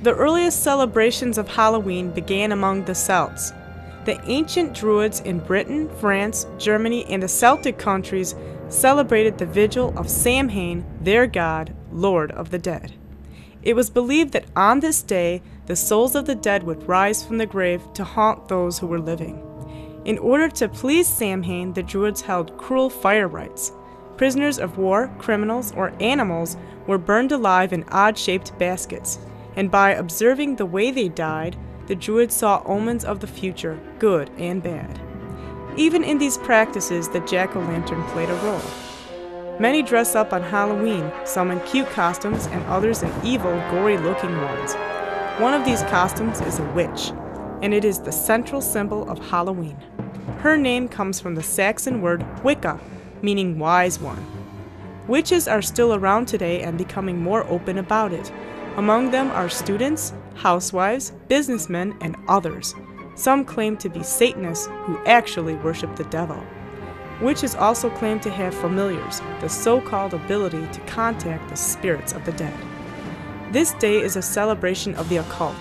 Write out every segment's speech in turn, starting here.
The earliest celebrations of Halloween began among the Celts. The ancient Druids in Britain, France, Germany, and the Celtic countries celebrated the vigil of Samhain, their god, Lord of the Dead. It was believed that on this day, the souls of the dead would rise from the grave to haunt those who were living. In order to please Samhain, the Druids held cruel fire rites. Prisoners of war, criminals, or animals were burned alive in odd-shaped baskets, and by observing the way they died, the Druids saw omens of the future, good and bad. Even in these practices, the jack-o'-lantern played a role. Many dress up on Halloween, some in cute costumes and others in evil, gory-looking ones. One of these costumes is a witch, and it is the central symbol of Halloween. Her name comes from the Saxon word Wicca, meaning wise one. Witches are still around today and becoming more open about it. Among them are students, housewives, businessmen, and others. Some claim to be Satanists who actually worship the devil. Witches also claim to have familiars, the so-called ability to contact the spirits of the dead. This day is a celebration of the occult.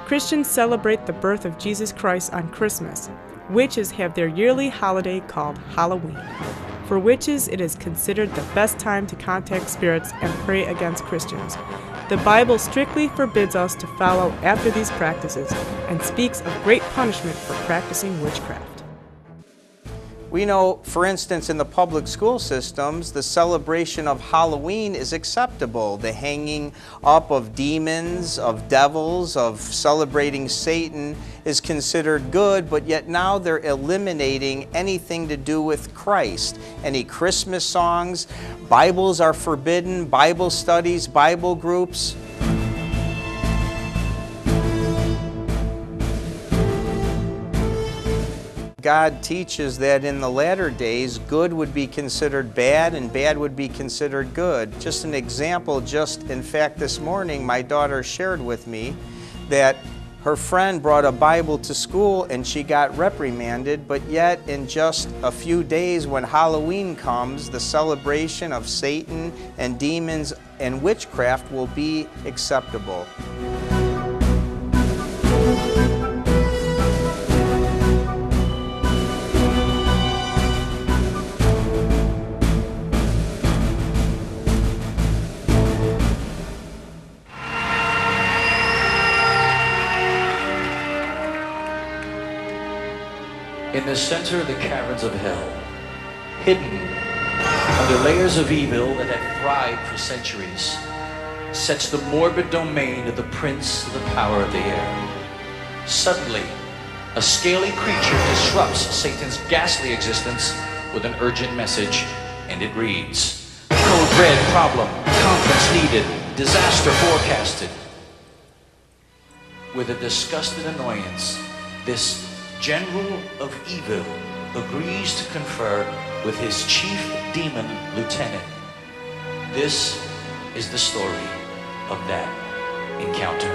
Christians celebrate the birth of Jesus Christ on Christmas. Witches have their yearly holiday called Halloween. For witches, it is considered the best time to contact spirits and pray against Christians. The Bible strictly forbids us to follow after these practices and speaks of great punishment for practicing witchcraft. We know, for instance, in the public school systems, the celebration of Halloween is acceptable. The hanging up of demons, of devils, of celebrating Satan is considered good, but yet now they're eliminating anything to do with Christ. Any Christmas songs, Bibles are forbidden, Bible studies, Bible groups. God teaches that in the latter days, good would be considered bad and bad would be considered good. Just an example, in fact this morning, my daughter shared with me that her friend brought a Bible to school and she got reprimanded, but yet in just a few days when Halloween comes, the celebration of Satan and demons and witchcraft will be acceptable. In the center of the caverns of hell, hidden under layers of evil that have thrived for centuries, sits the morbid domain of the prince of the power of the air. Suddenly, a scaly creature disrupts Satan's ghastly existence with an urgent message, and it reads, Code red problem, conference needed, disaster forecasted. With a disgusted annoyance, this General of Evil agrees to confer with his chief demon lieutenant. This is the story of that encounter.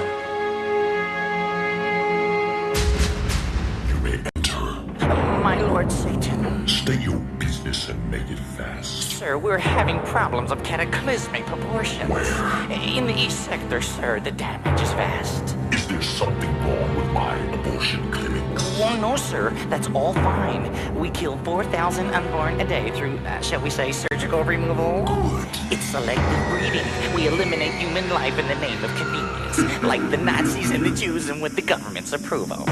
You may enter. My Lord Satan. State your business and make it fast. Sir, we're having problems of cataclysmic proportions. Where? In the East Sector, sir. The damage is vast. Is there something wrong with my abortion clinics? Oh, no, sir. That's all fine. We kill 4,000 unborn a day through, shall we say, surgical removal. Good. It's selective breeding. We eliminate human life in the name of convenience, like the Nazis and the Jews and with the government's approval.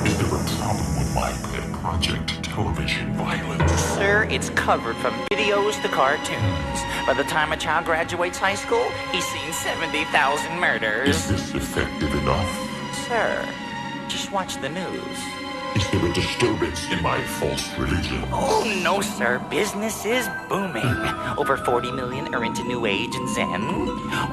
Is there a problem with my pet project, television violence? Sir, it's covered from videos to cartoons. By the time a child graduates high school, he's seen 70,000 murders. Is this effective enough? Sir, just watch the news. Is there a disturbance in my false religion? Oh, no, sir. Business is booming. Over 40 million are into New Age and Zen.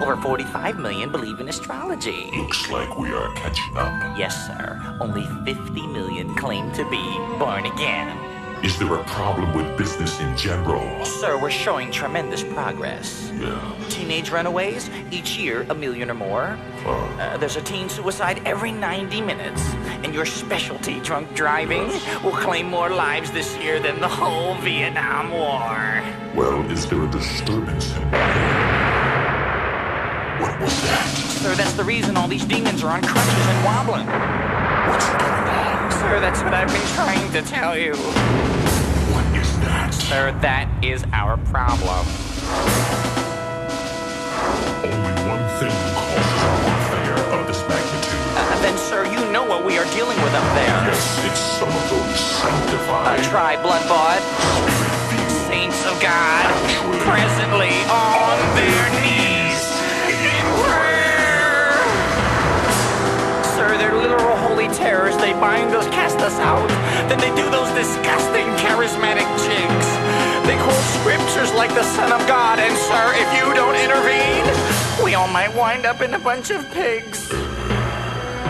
Over 45 million believe in astrology. Looks like we are catching up. Yes, sir. Only 50 million claim to be born again. Is there a problem with business in general? Sir, we're showing tremendous progress. Yeah. Teenage runaways, each year 1 million or more. There's a teen suicide every 90 minutes. And your specialty, drunk driving, will claim more lives this year than the whole Vietnam War. Well, is there a disturbance in my... What was that? Sir, that's the reason all these demons are on crutches and wobbling. What's going on? Sir, that's what I've been trying to tell you. What is that? Sir, that is our problem. Only one thing causes a warfare of this magnitude. Then, sir, you know what we are dealing with up there. Yes, it's some of those sanctified. Try blood-bought saints of God, presently on their knees in prayer. Sir, they're literal holy terrors. They bind us, cast us out. Then they do those disgusting charismatic jigs. They quote scriptures like the Son of God. And, sir, if you don't intervene, we all might wind up in a bunch of pigs.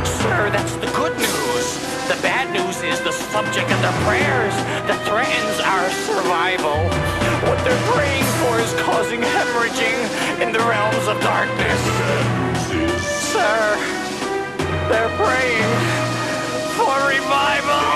Sir, that's the good news. The bad news is the subject of their prayers that threatens our survival. What they're praying for is causing hemorrhaging in the realms of darkness. Sir, they're praying for revival.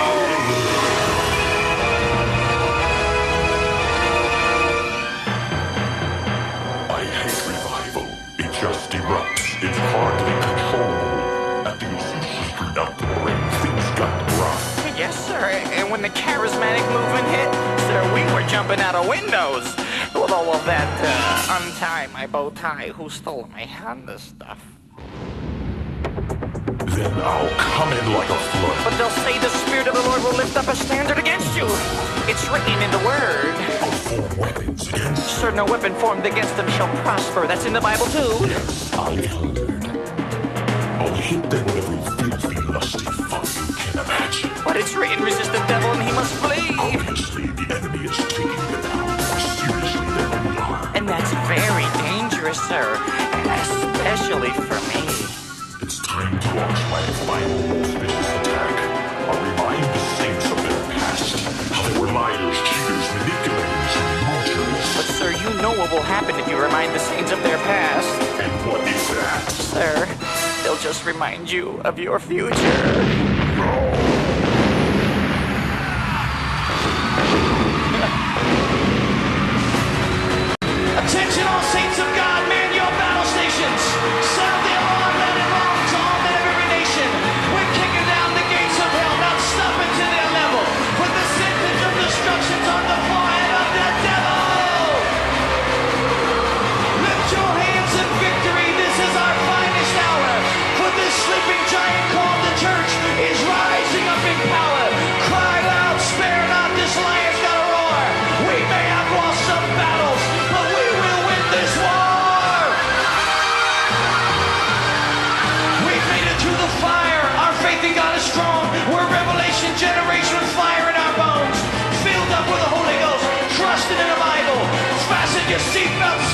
I hate revival. It just erupts. It's hardly controllable. At the Azusa Street outpouring, things got rough. Yes, sir. And when the charismatic movement hit, sir, we were jumping out of windows. With all of that, untie my bow tie, who stole my Honda stuff. Then I'll come in like a flood. But they'll say the Spirit of the Lord will lift up a standard against you. It's written in the Word. I'll form weapons against. Sir, no weapon formed against them shall prosper. That's in the Bible, too. Yes, I heard. I'll hit them with every filthy, lusty fun you can imagine. But it's written, resist the devil and he must flee. Obviously, the enemy is taking them out more seriously than we are. And that's very dangerous, sir. Especially for me. It's time to launch my final most vicious attack. I'll remind the saints of their past. How they were liars, cheaters, manipulators, and moochers. But, sir, you know what will happen if you remind the saints of their past. And what is that? Sir, they'll just remind you of your future. Attention all saints of God, man your battle stations. Sound the alarm, let it belong to all men of every nation. We're kicking down the gates of hell, not stopping to their level. Put the sentence of destructions on the forehead of the devil. Lift your hands in victory, this is our finest hour. For this sleeping giant called the church is rising up in power. Cry loud, spare not, this lion's gonna roar. We may have lost some battles, but we will win this war. We've made it through the fire. Our faith in God is strong. We're a revelation generation with fire in our bones. Filled up with the Holy Ghost, trusting in the Bible. Fasten your seatbelts,